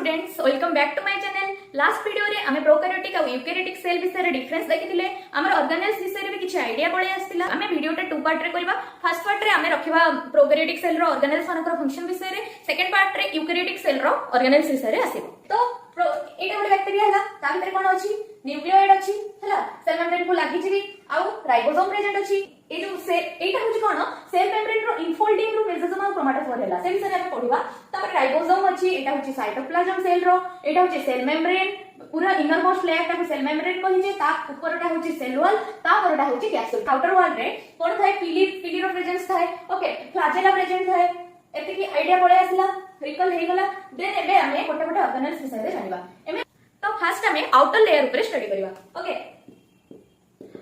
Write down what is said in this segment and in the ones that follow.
Students, welcome back to my channel. Last video रे हमें prokaryotic और यूकैरियोटिक सेल विषय डिफरेंस देखिथिले। हमर ऑर्गेनेल्स विषय रे किछ आईडिया पळे आस्तिला। हमें वीडियोटा टू पार्ट रे करबा। फर्स्ट पार्ट रे हमें रखिबा प्रोकैरियोटिक सेल रो ऑर्गेनेल्स मानकर फंक्शन विषय रे, सेकंड पार्ट रे यूकैरियोटिक सेल रो ऑर्गेनेल्स विषय रे आसीबो। तो एटा गोटे बैक्टीरिया हला, ता भीतर कोन अछि, न्यूक्लियोइड अछि हला, सेल मेम्ब्रेन को लागि छि आ राइबोसोम प्रेजेंट अछि। ए जो सेल एटा होछि कोन सेल मेम्ब्रेन रो इनफोल्डिंग रो मेसोसोम और क्रोमेटोफोर हला, से विषय हम पढिबा। तापर राइबोसोम अछि, एटा होछि साइटोप्लाज्म सेल रो, एटा होछि सेल मेम्ब्रेन, पूरा इनर मोस्ट लेयर ता सेल मेम्ब्रेन कहि जे, ता ऊपरटा होछि सेल वॉल, ता परटा होछि कैप्सूल। आउटर वॉल रे कोन थाए, पीली रो प्रेजेंस थाए, ओके, फ्लैजेला प्रेजेंट थाए। एते की आईडिया पळे आसला, रिकल हे गला। देन एबे हमें गोटे गोटे ऑर्गेनेल्स विषय रे जानिबा। एमे तो फर्स्ट हमें आउटर लेयर ऊपर स्टडी करिबा। ओके,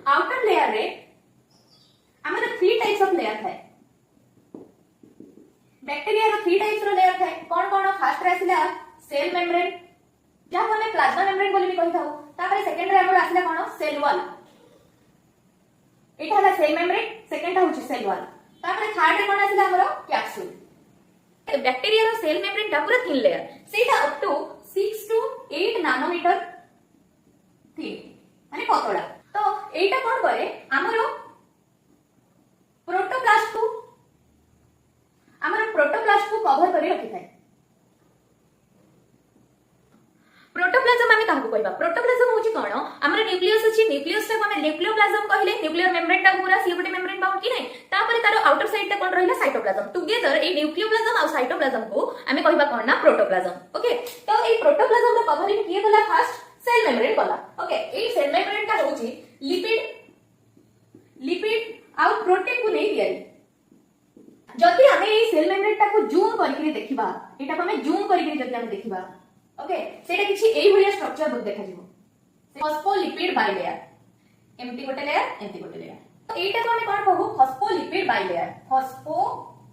आउटर लेयर रे हमर 3 टाइप्स ऑफ लेयर थाए। बैक्टीरिया रो 3 टाइप्स रो लेयर थाए। कोन कोन? फर्स्ट रे आसिला सेल मेम्ब्रेन, जहाँ हमें प्लाज्मा मेम्ब्रेन बोली भी कहि थाउ। तापर सेकंड रे हमर आसिला कोन? Cell wall. एटा हला सेल मेम्ब्रेन, सेकंड टा होछि सेल वॉल। तापर थर्ड रे कोन आसिला हमर? कैप्सूल। बैक्टीरिया रो सेल मेम्ब्रेन टा पूरा थिन लेयर, सेटा up to 6 to 8 nanometer thin, माने पतला। तो एटा कोन करे, हमरो प्रोटोप्लास्ट को कवर करी रखि थाए। प्रोटोप्लाज्म हमें काहको कहबा? प्रोटोप्लाज्म होछि कोन? हमर न्यूक्लियस अछि, न्यूक्लियस टा हमें न्यूक्लियोप्लाज्म कहले। न्यूक्लियर मेम्ब्रेन टा पूरा सी गोटे मेम्ब्रेन बाउंड कि नै, तापर तारो आउटर साइड टा कोन रहिला? साइटोप्लाज्म। टुगेदर ए न्यूक्लियोप्लाज्म और साइटोप्लाज्म को हमें कहबा कोन ना? प्रोटोप्लाज्म। ओके, तो ए प्रोटोप्लाज्म रो कवरिंग किए गला? फर्स्ट सेल मेम्ब्रेन गला। ओके, ए सेल मेम्ब्रेन टा होछि लिपिड और प्रोटीन को नै दियाई। जदि हमें ए सेल मेम्ब्रेन टा को जूम करके देखिबा, एटा को हमें जूम करके जदि हम देखिबा, ओके, सेटा किछि एई भलिया स्ट्रक्चर बद देखा जिवो। फॉस्फोलिपिड बाइलेयर, एम्टी गोटे लेयर, एम्टी गोटे लेयर। तो एटा को हमें कोन कहू? Phospholipid bilayer, phospholipid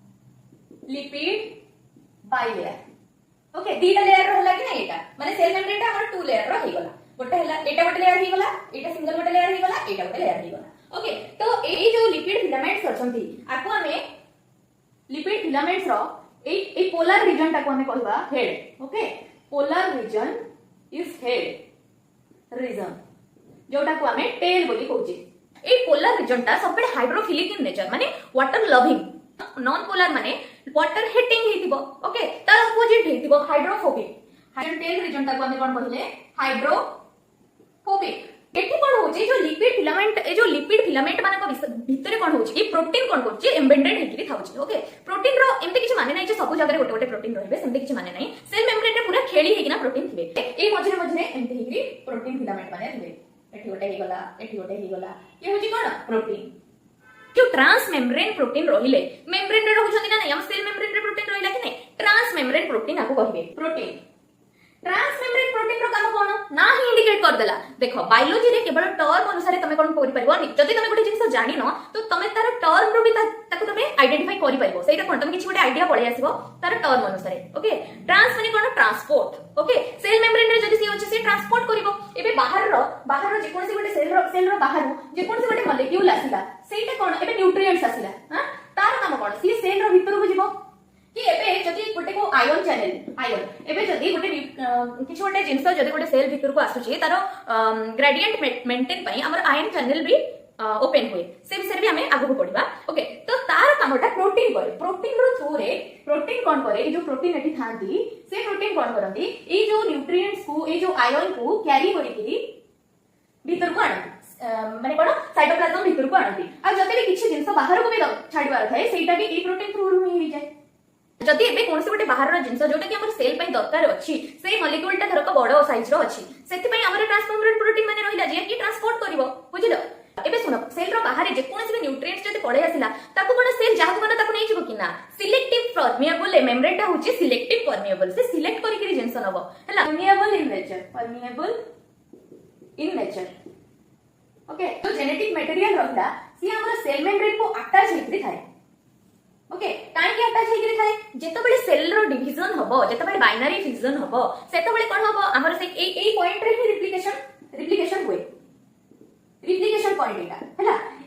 bilayer. Okay, दीटा लेयर रहला कि नै? एटा माने सेल मेम्ब्रेन टा हमर 2 लेयर रो हे गला। गोटे हला एटा गोटे लेयर हे गला, एटा सिंगल गोटे लेयर हे गला, एटा गोटे लेयर हे गला। ओके, तो ए जो लिपिड फिलामेंट्स अछंती, आको हमें लिपिड फिलामेंट्स रो ए पोलर रीजन टा को हमें कहबा head. Okay, polar region is head region, जोटा को हमें टेल बोली कहूची। ए पोलर रीजन टा सबबे हाइड्रोफिलिक इन नेचर, माने वाटर लविंग। नॉन पोलर माने वाटर हेटिंग हेतिबो। ओके, तार अपोजिट हेतिबो हाइड्रोफोबिक। टेल रीजन टा को हमें कोन कहले? हाइड्रोफोबिक। एठी कोन होची, जो लिपिड फिलामेंट, ए जो लिपिड फिलामेंट माने को भितरे कोन होची, ए प्रोटीन कोन करची? एम्बेडेड हेकिरि थाउची। ओके, प्रोटीन रो एम्ते किछ माने नै जे सब जगह रे गोटे गोटे प्रोटीन रहबे, सेमते किछ माने नै। सेल मेम्ब्रेन रे पूरा खेली हेकिना प्रोटीन थिबे। ए मझरे मझरे एम्ते हेकिरि प्रोटीन फिलामेंट माने थिबे। एठी गोटे हे गला, एठी गोटे हे गला, ये होची कोन? प्रोटीन। जो ट्रांस मेम्ब्रेन प्रोटीन रहिले, मेम्ब्रेन रे रहउछथि ना नै, हम सेल मेम्ब्रेन रे प्रोटीन रहिला कि नै? ट्रांस मेम्ब्रेन प्रोटीन आको कहबे प्रोटीन। ट्रांस मेम्ब्रेन प्रोटीन रो काम कोन? ना ही इंडिकेट कर देला। देखो, बायोलॉजी रे केवल टर्म अनुसार तमे कोन करि परिबो नि। जदि तमे गोटे जिंस जानि न, तो तमे तार टर्म रो भी ताको तमे आइडेंटिफाई करि परिबो। सेटा कोन? तमे किछ गोटे आइडिया पळे आसीबो तार टर्म अनुसार। ओके, ट्रांस माने कोन? ट्रांसपोर्ट। ओके, सेल मेम्ब्रेन रे जदि सी होछि, से ट्रांसपोर्ट करिवो। एबे बाहर रो जे कोनसी गोटे सेल रो बाहर जे कोनसी गोटे मॉलिक्यूल आसिला, सेटा कोन? एबे न्यूट्रिएंट्स आसिला, हां, तार काम कोन? सी सेल रो भितर को जिवो कि एबे जदि गोटे को आयन चैनल, आयन एबे जदि गोटे किछ गोटे जिंस जदि गोटे सेल भितर को आसुची, तारो ग्रेडिएंट मेंटेन पई हमर आयन चैनल भी ओपन हुए। से विषय भी हमें आगु पढिबा। ओके, तो तार कामटा प्रोटीन करे। प्रोटीन रो थ्रू रे प्रोटीन कोन करे? ए जो प्रोटीन एठी थांती, से प्रोटीन कोन करंती? ए जो न्यूट्रिएंट्स को, ए जो आयन को कैरी करिकरी भीतर को आनती, माने कोन? साइटोप्लाज्म भीतर को आनती। आ जदि भी किछ जिंस बाहर को भी छाडीबार थाए, सेटा भी ए प्रोटीन थ्रू रू ही जाय। जदि एबे कोनसे गोटे बाहर रो जिंस जोटा कि हमर सेल पई दरकार अछि, से मॉलिक्यूल टा धरक बडो साइज रो अछि, सेति पई हमर ट्रांसमेम्ब्रेन प्रोटीन माने रहिला जे कि ट्रांसपोर्ट करिवो। बुझिलो? एबे सुनो, सेल रो बाहर जे कोनसे भी न्यूट्रिएंट्स जदि पळे आसिला, ताको कोन सेल जाहु कोन ताको नै जिवो कि ना? सिलेक्टिव परमिएबल, ए मेम्ब्रेन टा होछि सिलेक्टिव परमिएबल। से सिलेक्ट करि कि जिंस नबो, हला। Permeable in nature, permeable in nature. Okay, तो जेनेटिक मटेरियल रहिला, सी हमर सेल मेम्ब्रेन को अटैच हेकरि थाए। ओके, काहे कि अटैच हेकरि थाए? जेतबेले सेल रो डिवीजन हबो, जेतबेले बाइनरी फिजन हबो, सेतबेले कोन हबो? हमर से ए पॉइंट रे ही रिप्लिकेशन हुए। रिप्लिकेशन पॉइंट एटा है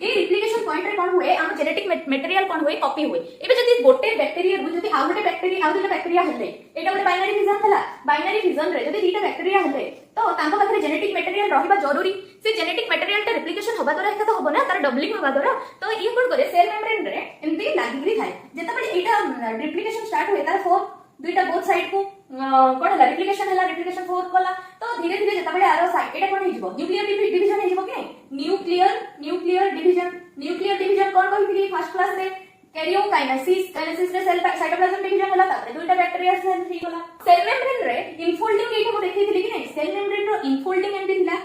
ए रिप्लिकेशन पॉइंट रे कोन हुए हम जेनेटिक मटेरियल कोन हुए कॉपी हुए एबे जदी गोटे बैक्टीरिया रु जदी आ गोटे बैक्टीरिया आ दुटा बैक्टीरिया हले एटा गोटे बाइनरी फिजन हला बाइनरी फिजन रे जदी दीटा बैक्टीरिया हले तो तांको पाखरे जेनेटिक मटेरियल रहिबा जरूरी से जेनेटिक मटेरियल टा रिप्लिकेशन होबा द्वारा एका तो होबो ना तार डबलिंग होबा द्वारा तो ये कोन करे सेल मेम्ब्रेन रे एमती लागिग्री थाए जेता बडे एटा रिप्लिकेशन स्टार्ट हुए तार फोर दुईटा बोथ साइड को कोन हला रिप्लिकेशन 4 कला तो धीरे धीरे जेता बडे आरो साइड एटा कोन हिजबो न्यूक्लियर डिवीजन हिजबो के न्यूक्लियर डिवीजन कोन कहितली फर्स्ट क्लास रे कैरियोकाइनेसिस रे सेल साइटोप्लाज्म डिवीजन होला तापर दुईटा बैक्टीरिया सेल ठीक होला सेल मेम्ब्रेन रे इनफोल्डिंग एटा को देखैतली कि नै सेल मेम्ब्रेन रो इनफोल्डिंग एमती थिला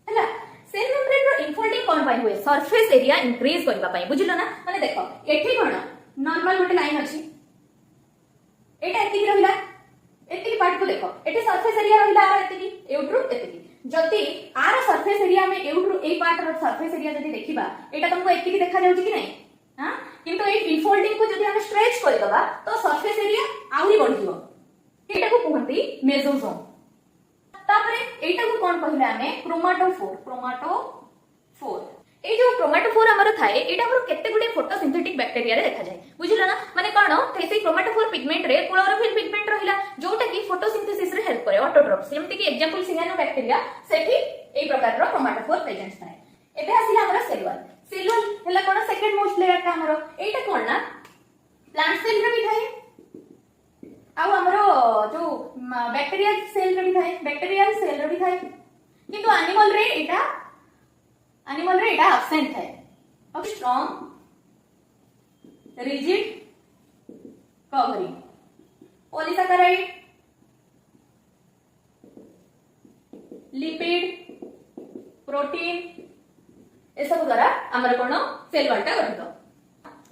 हला सेल मेम्ब्रेन रो इनफोल्डिंग कोन पाई हुए सरफेस एरिया इंक्रीज करबा पाई बुझिलो ना माने देखो एठी कोन नॉर्मल गोटे लाइन अछि एटा एति रहिला एति पार्ट को देखो एटी सरफेस एरिया रहिला आर एति एउट्रु एति जति आर सरफेस एरिया में एउट्रु ए पार्ट रो सरफेस एरिया जति देखिबा एटा तुमको एति देखा जाउची कि नै हां किंतु ए इनफोल्डिंग को जति हम स्ट्रेच कर दबा तो सरफेस एरिया आउरी बढ़ जिवो एटा को कहंती मेसोसोम तापरे एटा को कोन कहिला हमें क्रोमाटोफोर ए जो क्रोमाटोफोर हमर थाए एटा हमर केते गुडे फोटोसिंथेटिक बैक्टीरिया रे देखा जाय बुझिला ना माने कोन से क्रोमाटोफोर पिगमेंट रे क्लोरोफिल पिगमेंट रहिला जोटा की फोटोसिंथेसिस रे हेल्प करे ऑटोट्रोफ्स जेमति की एग्जांपल सियानोबैक्टीरिया सेठी ए प्रकार रो क्रोमाटोफोर प्रेजेंट थाए एबे आसिला हमर सेल वॉल हला कोन सेकंड मोस्ट लेयर का हमर एटा कोन ना प्लांट सेल रे भी थाए आउ हमर जो बैक्टीरियल सेल रे भी थाए किंतु एनिमल रे एटा एब्सेंट है अब strong rigid covering polysaccharide lipid protein A सब द्वारा हमर कोन सेल वॉल टा गठित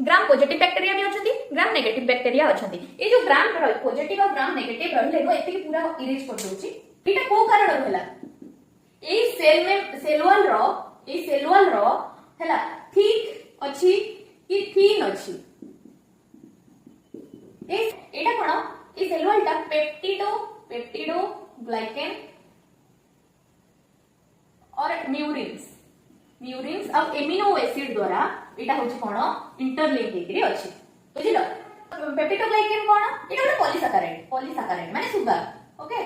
ग्राम पॉजिटिव बैक्टीरिया भी अछंती ग्राम नेगेटिव बैक्टीरिया अछंती ए जो ग्राम पॉजिटिव और ग्राम नेगेटिव रहले नो एते पूरा इरेज कर दोची एटा को कारण रहला ए सेल वॉल रो हला थिक अछि कि थिन अछि एटा कोन ए सेल वॉल टा पेप्टिडो ग्लाइकेन और म्यूरिन्स अब एमिनो एसिड द्वारा एटा होची कोन इंटरलिंक हेकरी अछि बुझिलो पेप्टिडो ग्लाइकेन कोन एटा एक पॉलीसैकेराइड माने सुगर ओके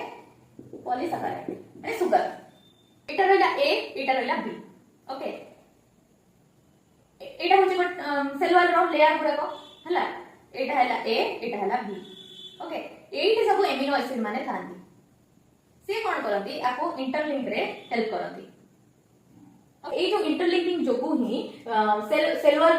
पॉलीसैकेराइड माने सुगर एटा रहला ए एटा रहला बी ओके एटा होची सेल वॉल रो लेयर गुडा को हला एटा हला ए एटा हला बी ओके एटी सब एमिनो एसिड माने थांती से कोन करंती आपको इंटरलिंक रे हेल्प करंती ए जो इंटरलिंकिंग जोगु ही सेल वॉल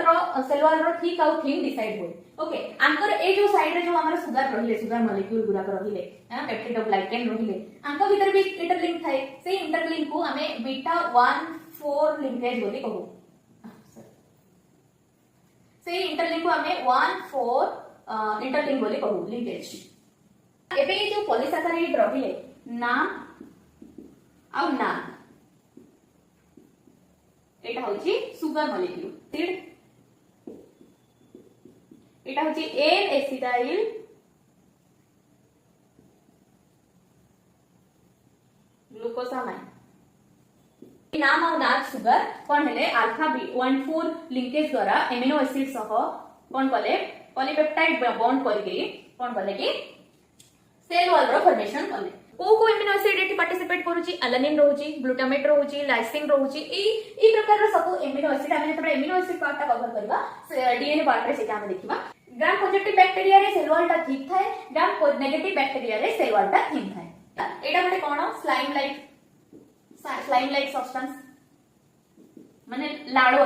रो ठीक आउ थिन डिसाइड होय ओके आंकर ए जो साइड रे जो हमर सुगर मॉलिक्यूल गुरा को रहिले पेप्टिडो ग्लाइकेन रहिले आंको भीतर भी इंटरलिंक थाए से इंटरलिंक को हमें बीटा 1,4 लिंकेज बोली कहू से इंटरलिंक को हमें 1,4 इंटरलिंक बोली कहू लिंकेज एबे ए जो पॉलीसैकेराइड रहिले नाम आ नाम एटा होची सुगर मॉलिक्यूल एटा होची एन एसिटाइल ग्लूकोसामाइन नाम और नाम सुगर कोन हेले अल्फा B14 लिंकेज द्वारा एमिनो एसिड सह कोन कले पॉलीपेप्टाइड बॉन्ड करके कोन कले कि सेल वॉल रो फॉर्मेशन कले को एमिनो एसिड एटी पार्टिसिपेट करूची अलानिन रहूची ग्लूटामेट रहूची लाइसिन रहूची ई प्रकार रो सब एमिनो एसिड हम जतबे एमिनो एसिड पार्ट ता कवर करबा डीएनए पार्ट रे सेटा हम देखिबा ग्राम पॉजिटिव बैक्टीरिया रे सेल वॉल टा ठीक थाए ग्राम नेगेटिव बैक्टीरिया रे सेल वॉल टा थिन थाए एटा माने कोन स्लाइम लाइक सब्सटेंस माने लाडो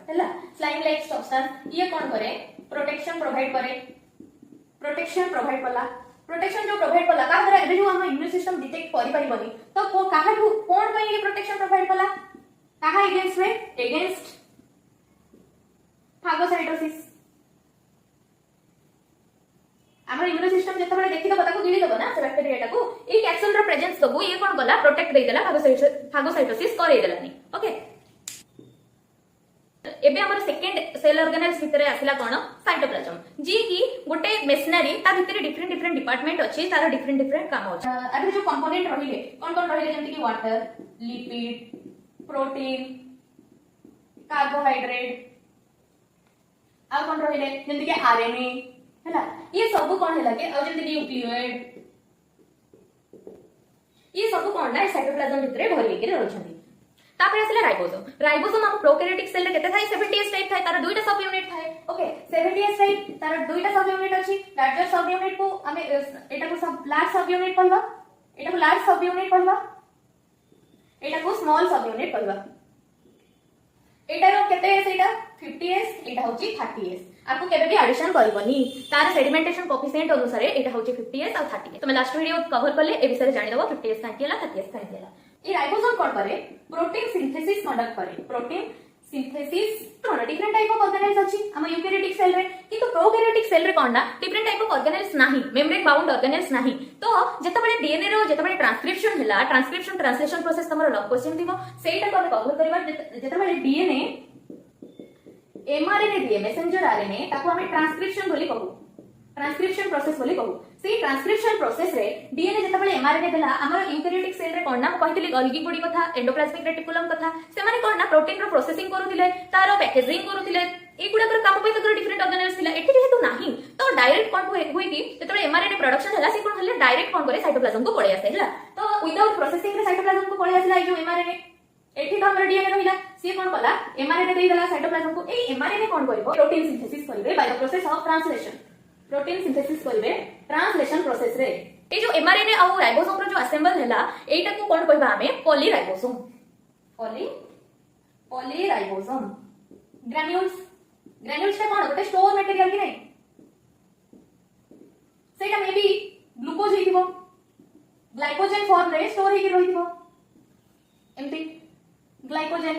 हैला स्लाइम लाइक सब्सटेंस ये कोन करे प्रोटेक्शन प्रोवाइड कला प्रोटेक्शन जो प्रोवाइड कला का द्वारा जो हम इम्यून सिस्टम डिटेक्ट करि परिबनी तो को काहा कोन पई ये प्रोटेक्शन प्रोवाइड कला काहा अगेंस्ट फागोसाइटोसिस हमर इम्यून सिस्टम जते बडे देखि दबा ताको गिली दबा ना से बैक्टीरिया टाको ए कैप्सूल रो प्रेजेंस दबो ये कोन गला प्रोटेक्ट दे देला फागोसाइटोसिस करे देलानी ओके एबे हमर सेकंड सेल ऑर्गेनाइज भितर आसिला कोन साइटोप्लाज्म जी की गोटे मेशिनरी ता भितर डिफरेंट डिफरेंट डिपार्टमेंट अछि तार डिफरेंट डिफरेंट काम अछि आगे जो कंपोनेंट रहिले कोन रहिले जेंति की वाटर लिपिड प्रोटीन कार्बोहाइड्रेट आ कोन रहिले जेंति की आरएनए हैला ये सब कोन हैला के आ जेंति की न्यूक्लियोइड ये सब कोन ना साइटोप्लाज्म भितर भरि के रहछन्ती तापर आसिला राइबोसोम राइबोसोम हम प्रोकैरियोटिक सेल रे केते थाई 70s टाइप थाई तार दुईटा सब unit Thai okay 70s type तार दुईटा सब यूनिट अछि लार्जर सब यूनिट को हमें एटा को सब लार्ज सब यूनिट कहबा एटा को लार्ज सब यूनिट कहबा एटा को स्मॉल सब यूनिट कहबा एटा रो केते एस एटा 50s एटा होची 30s आपको केबे भी एडिशन करबनी तार सेडिमेंटेशन कोएफिशिएंट अनुसार एटा होची 50s और 30s तो मैं लास्ट वीडियो कवर करले ए विषय जानि दबो 50s कांति हला 30s कांति हला ये राइबोसोम कोन करे प्रोटीन सिंथेसिस कंडक्ट करे protein synthesis cone different type of organelles अछि हम यूकैरियोटिक सेल रे किंतु प्रोकैरियोटिक सेल रे कोन ना डिफरेंट टाइप ऑफ ऑर्गेनेल्स नाही मेम्ब्रेन बाउंड ऑर्गेनेल्स नाही तो जतबेले डीएनए रो जतबेले ट्रांसक्रिप्शन हला ट्रांसक्रिप्शन ट्रांसलेशन प्रोसेस तमरो लॉग क्वेश्चन दिबो सेटा को कवर करबा जतबेले डीएनए एमआरएनए दिए मेसेंजर आरएनए ताको हमें ट्रांसक्रिप्शन बोली कहू ट्रांसक्रिप्शन प्रोसेस बोली कहू से ट्रांसक्रिप्शन प्रोसेस रे डीएनए जतबेले एमआरएनए देला हमर यूकैरियोटिक सेल रे कोन ना कहतिली गल्गी गुडी कथा एंडोप्लाज्मिक रेटिकुलम कथा से माने कोन ना प्रोटीन रो प्रोसेसिंग करूथिले तारो पैकेजिंग करूथिले एगुडा कर काम पे तो डिफरेंट ऑर्गेनेल्स थिला एठी जेहेतु नाही तो डायरेक्ट कोन होई कि जतबेले एमआरएनए प्रोडक्शन हला से कोन हले डायरेक्ट कोन करे साइटोप्लाज्म को पळे आसे हला तो विदाउट प्रोसेसिंग रे साइटोप्लाज्म को पळे आसेला जो एमआरएनए एठी तो हमर डीएनए रहिला से कोन कला एमआरएनए देई देला साइटोप्लाज्म को ए एमआरएनए कोन करबो प्रोटीन सिंथेसिस करबे by the process of translation protein synthesis करबे ट्रांसलेशन प्रोसेस रे ए जो एमआरएनए आ राइबोसोम रो जो असेंबल हला एटा को कोन कहबा हमें पॉलीराइबोसोम पॉलीराइबोसोम ग्रैन्यूल्स ग्रैन्यूल्स का कोन गोटे स्टोर मटेरियल कि नै सेटा मे बी ग्लूकोज हेतिबो ग्लाइकोजेन फॉर्म रे स्टोर हेकि रहितिबो एमती ग्लाइकोजेन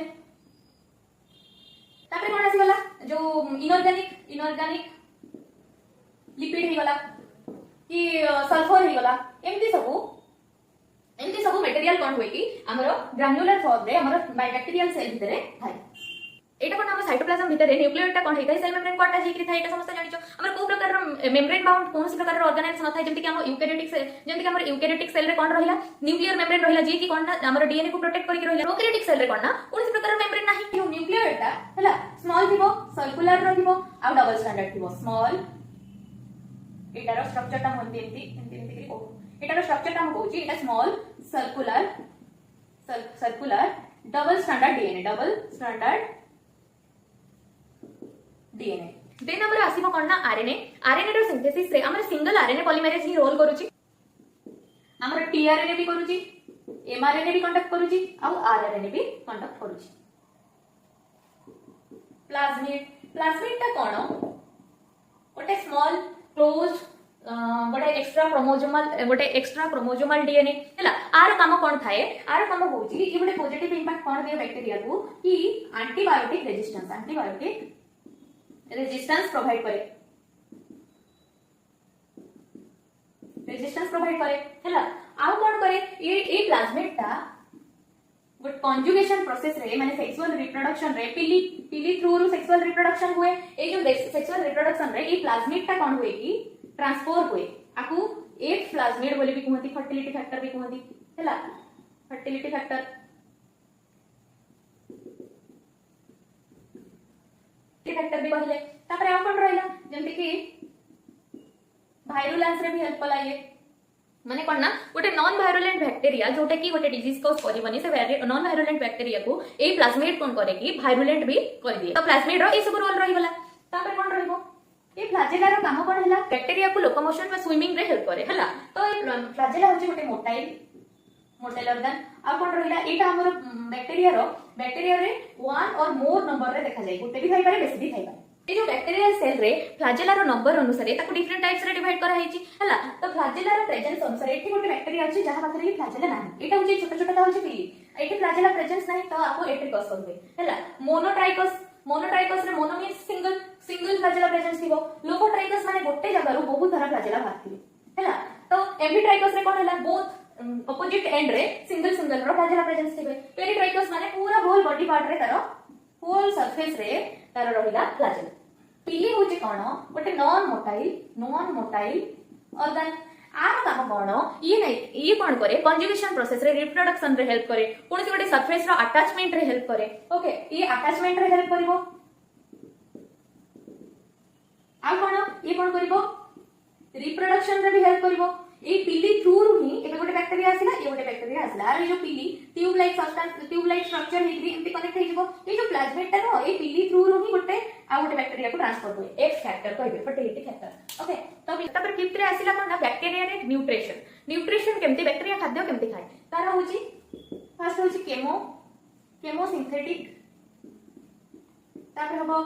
तापर कोन आसी गला जो इनऑर्गेनिक लिपिड ही गला कि सल्फर ही गला एमती सब मटेरियल कोन होय कि हमरो ग्रान्युलर फॉर्म रे हमरो बैक्टीरियल सेल भितरे थाय एटा कोन हम साइटोप्लाज्म भितरे न्यूक्लियोइड टा कोन हेतै सेल मेम्ब्रेन को अटैच हेकि थाय एटा समस्त जानिचो हमर को प्रकार रो मेम्ब्रेन बाउंड कोन प्रकार रो ऑर्गेनेल्स न थाय जेंति कि हम यूकैरियोटिक सेल जेंति कि हमर यूकैरियोटिक सेल रे कोन रहिला न्यूक्लियर मेम्ब्रेन रहिला जे कि कोन ना हमर डीएनए को प्रोटेक्ट करके रहिला प्रोकैरियोटिक सेल रे कोन ना कोन प्रकार रो मेम्ब्रेन नाही जो न्यूक्लियोइड टा हला स्मॉल थिबो सर्कुलर रहिबो आ डबल स्टैंडर्ड थिबो स्मॉल एटार स्ट्रक्चर टा होंती एंती कि ओ एटार स्ट्रक्चर टा हम कहूची एटा small circular double standard DNA then हमर आसीबो कोन ना आरएनए रो सिंथेसिस रे हमर सिंगल आरएनए पॉलीमरेज ही रोल करूची हमर टीआरएनए भी करूची एमआरएनए भी कंडक्ट करूची आ आरआरएनए भी कंडक्ट करूची प्लाज्मिड ता कोन गोटे स्मॉल क्लोज्ड गोटे एक्स्ट्रा क्रोमोसोमल डीएनए हला आर काम कोन थाए आर काम होची ई गोटे पॉजिटिव इंपैक्ट कोन दियो बैक्टीरिया को कि एंटीबायोटिक रेजिस्टेंस प्रोवाइड करे हला आ कोन करे ए प्लाज्मिड ता गुड कॉन्जुगेशन प्रोसेस रे माने सेक्सुअल रिप्रोडक्शन रे पिली थ्रू सेक्सुअल रिप्रोडक्शन हुए ए जो सेक्सुअल रिप्रोडक्शन रे ए प्लाज्मिड ता कोन हुए कि ट्रांसफर हुए आकु एक प्लाज्मिड बोली भी कहती फर्टिलिटी फैक्टर भी कहती हैला फर्टिलिटी फैक्टर भी कहले तापर आ कोन रहला जेंति कि वायरुलेंस रे भी हेल्प कलाए माने कोन ना गोटे नॉन वायरुलेंट बैक्टीरिया जोटा कि गोटे डिजीज कॉज करबनी से नॉन वायरुलेंट बैक्टीरिया को ए प्लाज्मिड कोन करे कि वायरुलेंट भी कर दिए तो प्लाज्मिड रो ए सब रोल रही गला तापर कोन रहइबो ए फ्लाजेला रो काम कोन हला बैक्टीरिया को लोकोमोशन में स्विमिंग रे हेल्प करे हला तो ए फ्लाजेला होचे गोटे मोटाइल ऑर्गन आ कोन रहला एटा हमर बैक्टीरिया रे वन और मोर नंबर रे देखा जाय गोटे भी थाई पारे बेसी भी थाई पारे ए जो बैक्टीरियल सेल रे फ्लाजेला रो नंबर अनुसार ताको डिफरेंट टाइप्स रे डिवाइड करा हेची हला तो फ्लाजेला रो प्रेजेंस अनुसार एठी गोटे बैक्टीरिया अछि जहा पाखरे फ्लाजेला नाही एटा होची छोटा छोटा होची पिली एठी फ्लाजेला प्रेजेंस नाही तो आपको एट्रिकस कहबे हला मोनोट्राइकस रे mono means single flagella presence थिबो लोकोट्राइकस माने गोटे जगह रो बहुत सारा फ्लाजेला बाहरथिबे हला तो एम्फीट्राइकस रे कोन हला बोथ अपोजिट एंड रे सिंगल रो फ्लाजेला प्रेजेंस थिबे पेरिट्राइकस माने पूरा होल बॉडी पार्ट रे तारो होल सरफेस रे तार रहिला फ्लैजेला पिली होची कोन गोटे नॉन मोटाइल ऑर्गन आर काम कोन ये कोन करे कंजुगेशन प्रोसेस रे रिप्रोडक्शन रे हेल्प करे कोनसी गोटे सरफेस रो अटैचमेंट रे हेल्प करे ओके ये अटैचमेंट रे हेल्प करिवो आ कोन ये कोन करिवो रिप्रोडक्शन रे भी हेल्प करिवो ए पिली थ्रू रु ही एबे गोटे बैक्टीरिया आसिला ये गोटे बैक्टीरिया आसिला आर जो pili tube like substance tube like structure हेकरी एमती कनेक्ट हे जिवो ए जो प्लाज्मेटा नो ए पिली थ्रू रु ही गोटे आ गोटे बैक्टीरिया को ट्रांसफर होए एक्स फैक्टर कहबे फर्टिलिटी फैक्टर ओके तो तापर फिफ्थ रे आसिला कोन ना बैक्टीरिया रे न्यूट्रिशन केमती बैक्टीरिया खाद्य केमती खाए तार होची फर्स्ट होची केमो सिंथेटिक तापर हबो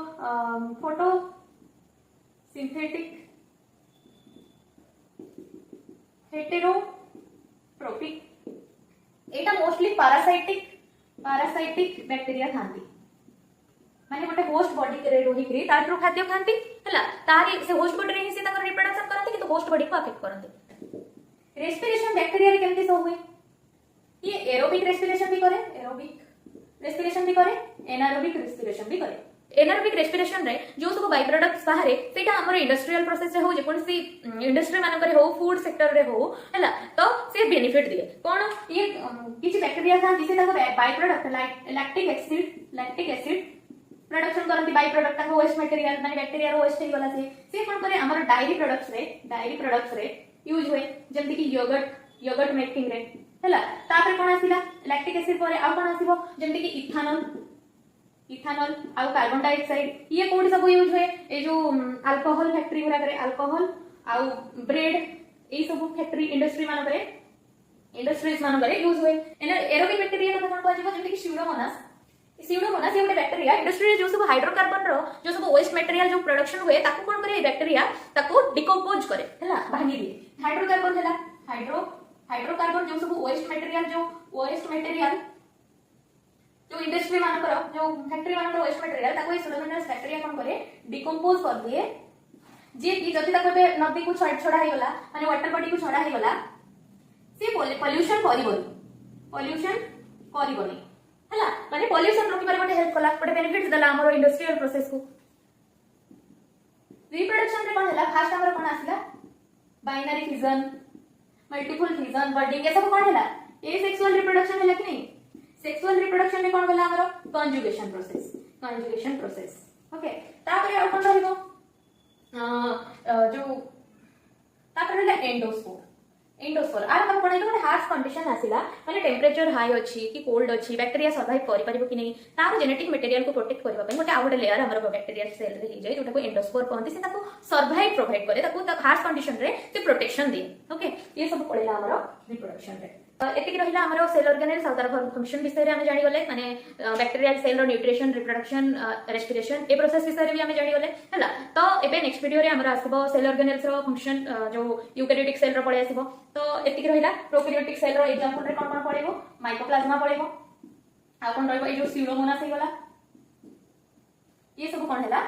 फोटो सिंथेटिक हेटेरोट्रोपिक एटा मोस्टली पैरासाइटिक बैक्टीरिया खांती माने गोटे होस्ट बॉडी रे रोही करी तारु खाद्य खांती हला तारी से होस्ट बॉडी रे ही से ताकर रिप्रोडक्शन करंती कि तो होस्ट बॉडी को अफेक्ट करंती रेस्पिरेशन बैक्टीरिया रे केमती सो हुए ये एरोबिक रेस्पिरेशन भी करे एनारोबिक रेस्पिरेशन भी करे एनारोबिक रेस्पिरेशन रे जो सब बाय प्रोडक्ट्स बाहरे सेटा हमर इंडस्ट्रियल प्रोसेस रे हो जे कोनसी इंडस्ट्री मानक रे हो फूड सेक्टर रे हो हला तो से बेनिफिट दिए कोन ये किछि बैक्टीरिया था जिसे ताको by product lactic acid production करंती बाय प्रोडक्ट ताको वेस्ट मटेरियल माने बैक्टीरिया रो वेस्ट गला से कोन करे हमर डायरी प्रोडक्ट्स रे यूज होए जेंति कि योगर्ट मेकिंग रे हला तापर कोन आसिला लैक्टिक एसिड परे आ कोन आसीबो जेंति कि इथानॉल आ कार्बन डाइऑक्साइड ये कोड सब यूज हुए ए जो अल्कोहल फैक्ट्री गुरा करे अल्कोहल आ ब्रेड ए सब फैक्ट्री इंडस्ट्रीज मान करे यूज हुए एरोबिक बैक्टीरिया को कोन कहजिबो जेंति कि स्यूडोमोनास ये गोटे बैक्टीरिया इंडस्ट्री रे जो सब हाइड्रोकार्बन रो जो सब वेस्ट मटेरियल जो प्रोडक्शन हुए ताको कोन करे बैक्टीरिया ताको डिकम्पोज करे हला भांगी दिए हाइड्रोकार्बन हला हाइड्रोकार्बन जो सब वेस्ट मटेरियल जो इंडस्ट्री मानकर जो फैक्ट्री मानकर वेस्ट मटेरियल ताको स्यूडोमोनास बैक्टीरिया कोन करे डिकम्पोज कर दिए जे कि जति ताको बे नदी को छड़ा हे गला माने वाटर बॉडी को छड़ा हे गला से पोल्यूशन करिबोनी हला माने पोल्यूशन रोकी बारे गोटे हेल्प कला गोटे बेनिफिट्स दला हमर इंडस्ट्रियल प्रोसेस को रिप्रोडक्शन रे कोन हला फास्ट हमर कोन आसिला बाइनरी फिजन मल्टीपल फिजन बर्डिंग ये सब कोन हला ए सेक्सुअल रिप्रोडक्शन हला कि नहीं सेक्सुअल रिप्रोडक्शन रे कोन गला हमर कंजुगेशन प्रोसेस ओके तापर आ कोन रहइबो जो तापर हला एंडोस्पोर आर हम कोन गोटे हार्श कंडीशन आसिला माने टेंपरेचर हाई अछि कि कोल्ड अछि बैक्टीरिया सर्वाइव करि परिबो कि नहीं तार जेनेटिक मटेरियल को प्रोटेक्ट करबा पे गोटे आ गोटे लेयर हमर बैक्टीरिया सेल रे जाय जोटा को एंडोस्पोर कहंती से ताको सर्वाइव प्रोवाइड करे ताको हार्श कंडीशन रे से प्रोटेक्शन दे ओके ये सब पड़ेला हमर रिप्रोडक्शन रे एतिक रहिला हमर सेल ऑर्गेनेल्स आ तार फंक्शन विषय रे हम जानि गले माने बैक्टीरियल सेल रो न्यूट्रिशन रिप्रोडक्शन रेस्पिरेशन ए प्रोसेस विषय रे भी हम जानि गले हला तो एबे नेक्स्ट वीडियो रे हमर आसीबो सेल ऑर्गेनेल्स रो फंक्शन जो यूकैरियोटिक सेल रो पळे आसीबो तो एतिक रहिला प्रोकैरियोटिक सेल रो एग्जांपल रे कोन पळेबो माइकोप्लाज्मा पळेबो आ कोन रहइबो ए जो स्यूडोमोनास हे गला ये सब कोन हैला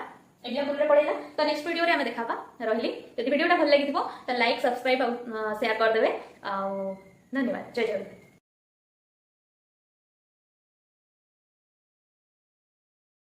एग्जांपल रे पळेला तो नेक्स्ट वीडियो रे हम देखाबा रहिली यदि वीडियो टा भल लागिथिबो तो लाइक सब्सक्राइब आ शेयर कर देबे आ धन्यवाद जय जगन्नाथ।